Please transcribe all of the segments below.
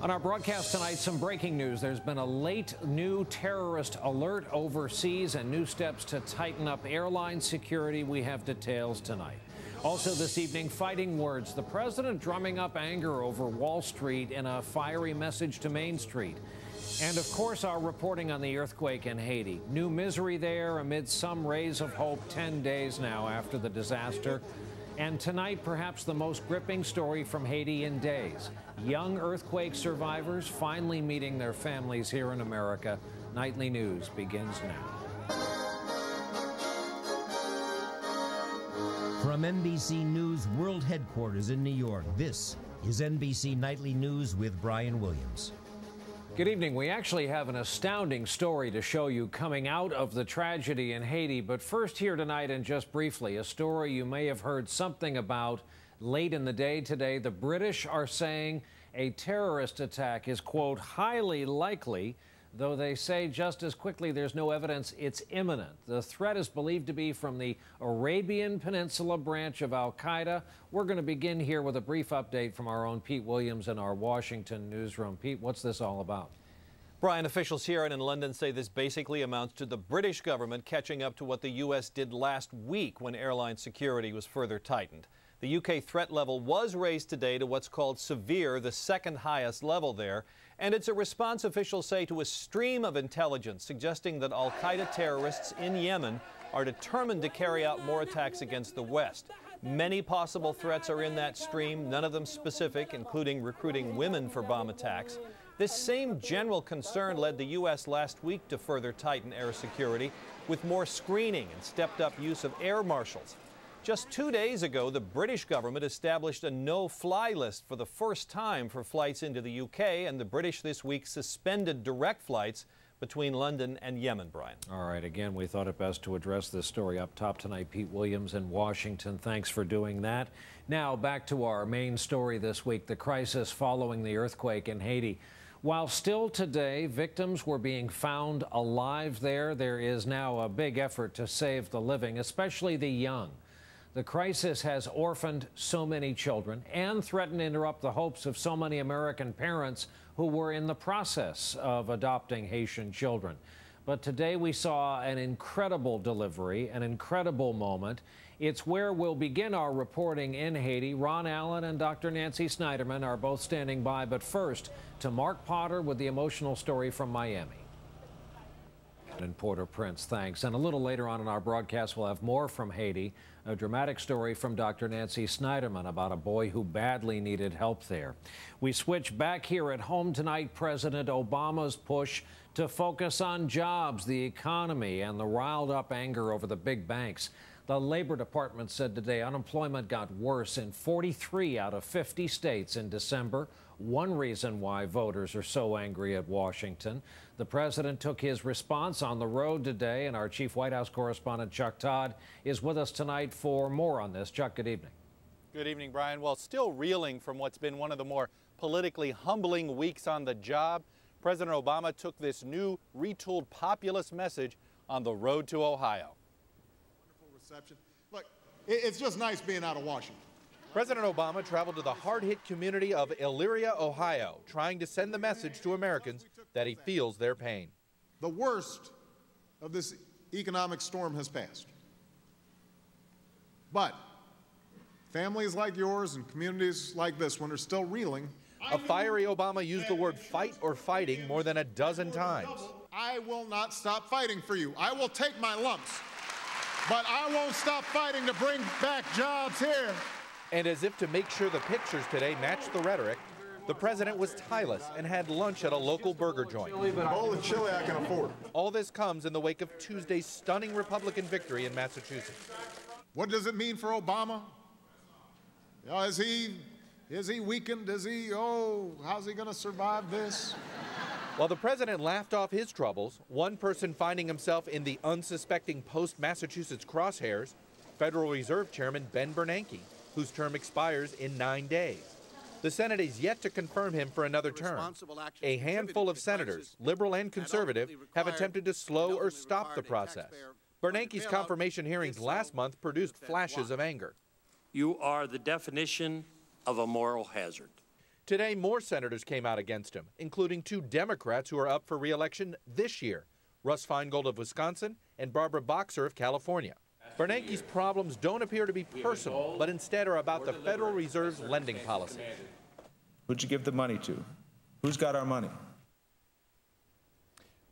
On our broadcast tonight, some breaking news. There's been a late new terrorist alert overseas and new steps to tighten up airline security. We have details tonight. Also this evening, fighting words. The president drumming up anger over Wall Street in a fiery message to Main Street. And of course, our reporting on the earthquake in Haiti. New misery there amid some rays of hope 10 days now after the disaster. And tonight, perhaps the most gripping story from Haiti in days. Young earthquake survivors finally meeting their families here in America. Nightly News begins now. From NBC News World Headquarters in New York, this is NBC Nightly News with Brian Williams. Good evening. We actually have an astounding story to show you coming out of the tragedy in Haiti. But first here tonight, and just briefly, a story you may have heard something about late in the day today. The British are saying a terrorist attack is, quote, highly likely, though they say just as quickly there's no evidence it's imminent. The threat is believed to be from the Arabian Peninsula branch of al-Qaeda. We're going to begin here with a brief update from our own Pete Williams in our Washington newsroom. Pete, what's this all about? Brian, officials here and in London say this basically amounts to the British government catching up to what the U.S. did last week when airline security was further tightened. The UK threat level was raised today to what's called severe, the second highest level there. And it's a response, officials say, to a stream of intelligence suggesting that al-Qaeda terrorists in Yemen are determined to carry out more attacks against the West. Many possible threats are in that stream, none of them specific, including recruiting women for bomb attacks. This same general concern led the U.S. last week to further tighten air security with more screening and stepped-up use of air marshals. Just 2 days ago, the British government established a no-fly list for the first time for flights into the UK, and the British this week suspended direct flights between London and Yemen, Brian. All right, again, we thought it best to address this story up top tonight. Pete Williams in Washington, thanks for doing that. Now, back to our main story this week, the crisis following the earthquake in Haiti. While still today, victims were being found alive there, there is now a big effort to save the living, especially the young. The crisis has orphaned so many children and threatened to interrupt the hopes of so many American parents who were in the process of adopting Haitian children. But today we saw an incredible delivery, an incredible moment. It's where we'll begin our reporting in Haiti. Ron Allen and Dr. Nancy Snyderman are both standing by. But first, to Mark Potter with the emotional story from Miami. In Port-au-Prince, thanks. And a little later on in our broadcast, we'll have more from Haiti, a dramatic story from Dr. Nancy Snyderman about a boy who badly needed help there. We switch back here at home tonight. President Obama's push to focus on jobs, the economy, and the riled-up anger over the big banks. The Labor Department said today unemployment got worse in 43 out of 50 states in December. One reason why voters are so angry at Washington. The president took his response on the road today, and our chief White House correspondent Chuck Todd is with us tonight for more on this. Chuck, good evening. Good evening, Brian. Well, still reeling from what's been one of the more politically humbling weeks on the job, President Obama took this new retooled populist message on the road to Ohio. Wonderful reception. Look, it's just nice being out of Washington. President Obama traveled to the hard-hit community of Elyria, Ohio, trying to send the message to Americans that he feels their pain. The worst of this economic storm has passed. But families like yours and communities like this one are still reeling. A fiery Obama used the word fight or fighting more than a dozen times. I will not stop fighting for you. I will take my lumps, but I won't stop fighting to bring back jobs here. And as if to make sure the pictures today matched the rhetoric, the president was tireless and had lunch at a local burger joint. A bowl of chili I can afford. All this comes in the wake of Tuesday's stunning Republican victory in Massachusetts. What does it mean for Obama? You know, is he weakened? How's he going to survive this? While the president laughed off his troubles, one person finding himself in the unsuspecting post-Massachusetts crosshairs, Federal Reserve Chairman Ben Bernanke, whose term expires in 9 days. The Senate is yet to confirm him for another term. A handful of senators, liberal and conservative, have attempted to slow or stop the process. Bernanke's confirmation hearings last month produced flashes of anger. You are the definition of a moral hazard. Today, more senators came out against him, including 2 Democrats who are up for re-election this year, Russ Feingold of Wisconsin and Barbara Boxer of California. Bernanke's problems don't appear to be personal, but instead are about the Federal Reserve's lending policy. Who'd you give the money to? Who's got our money?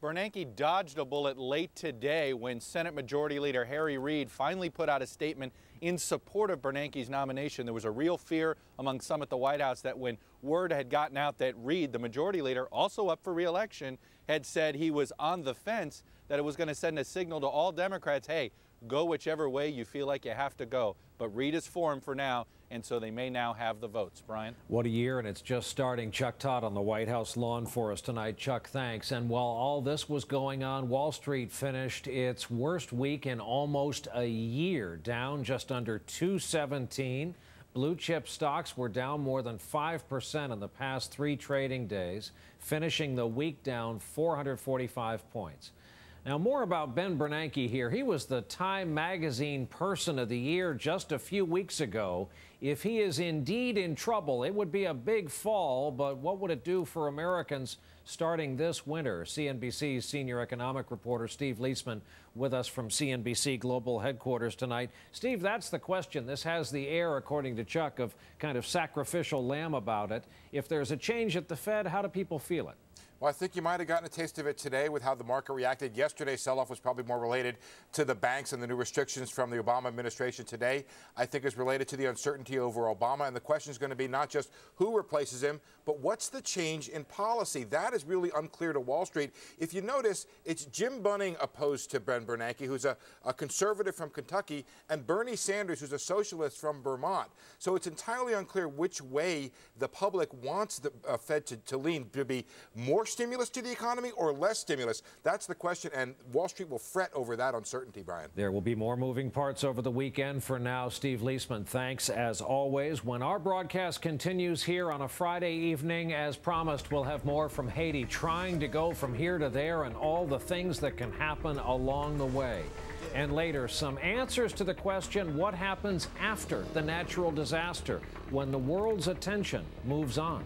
Bernanke dodged a bullet late today when Senate Majority Leader Harry Reid finally put out a statement in support of Bernanke's nomination. There was a real fear among some at the White House that when word had gotten out that Reid, the Majority Leader, also up for re-election, had said he was on the fence, that it was going to send a signal to all Democrats, hey, go whichever way you feel like you have to go. But Reid is for him for now, and so they may now have the votes. Brian? What a year, and it's just starting. Chuck Todd on the White House lawn for us tonight. Chuck, thanks. And while all this was going on, Wall Street finished its worst week in almost a year, down just under 217. Blue chip stocks were down more than 5% in the past 3 trading days, finishing the week down 445 points. Now, more about Ben Bernanke here. He was the Time Magazine Person of the Year just a few weeks ago. If he is indeed in trouble, it would be a big fall, but what would it do for Americans starting this winter? CNBC's senior economic reporter Steve Liesman with us from CNBC Global Headquarters tonight. Steve, that's the question. This has the air, according to Chuck, of kind of sacrificial lamb about it. If there's a change at the Fed, how do people feel it? Well, I think you might have gotten a taste of it today with how the market reacted. Yesterday's sell-off was probably more related to the banks and the new restrictions from the Obama administration. Today, I think, is related to the uncertainty over Obama. And the question is going to be not just who replaces him, but what's the change in policy? That is really unclear to Wall Street. If you notice, it's Jim Bunning opposed to Ben Bernanke, who's a conservative from Kentucky, and Bernie Sanders, who's a socialist from Vermont. So it's entirely unclear which way the public wants the Fed to lean, to be more stimulus to the economy or less stimulus. That's the question, and Wall Street will fret over that uncertainty, Brian. There will be more moving parts over the weekend. For now, Steve Liesman, thanks as always. When our broadcast continues here on a Friday evening, as promised, we'll have more from Haiti, trying to go from here to there and all the things that can happen along the way. And later, some answers to the question, what happens after the natural disaster when the world's attention moves on?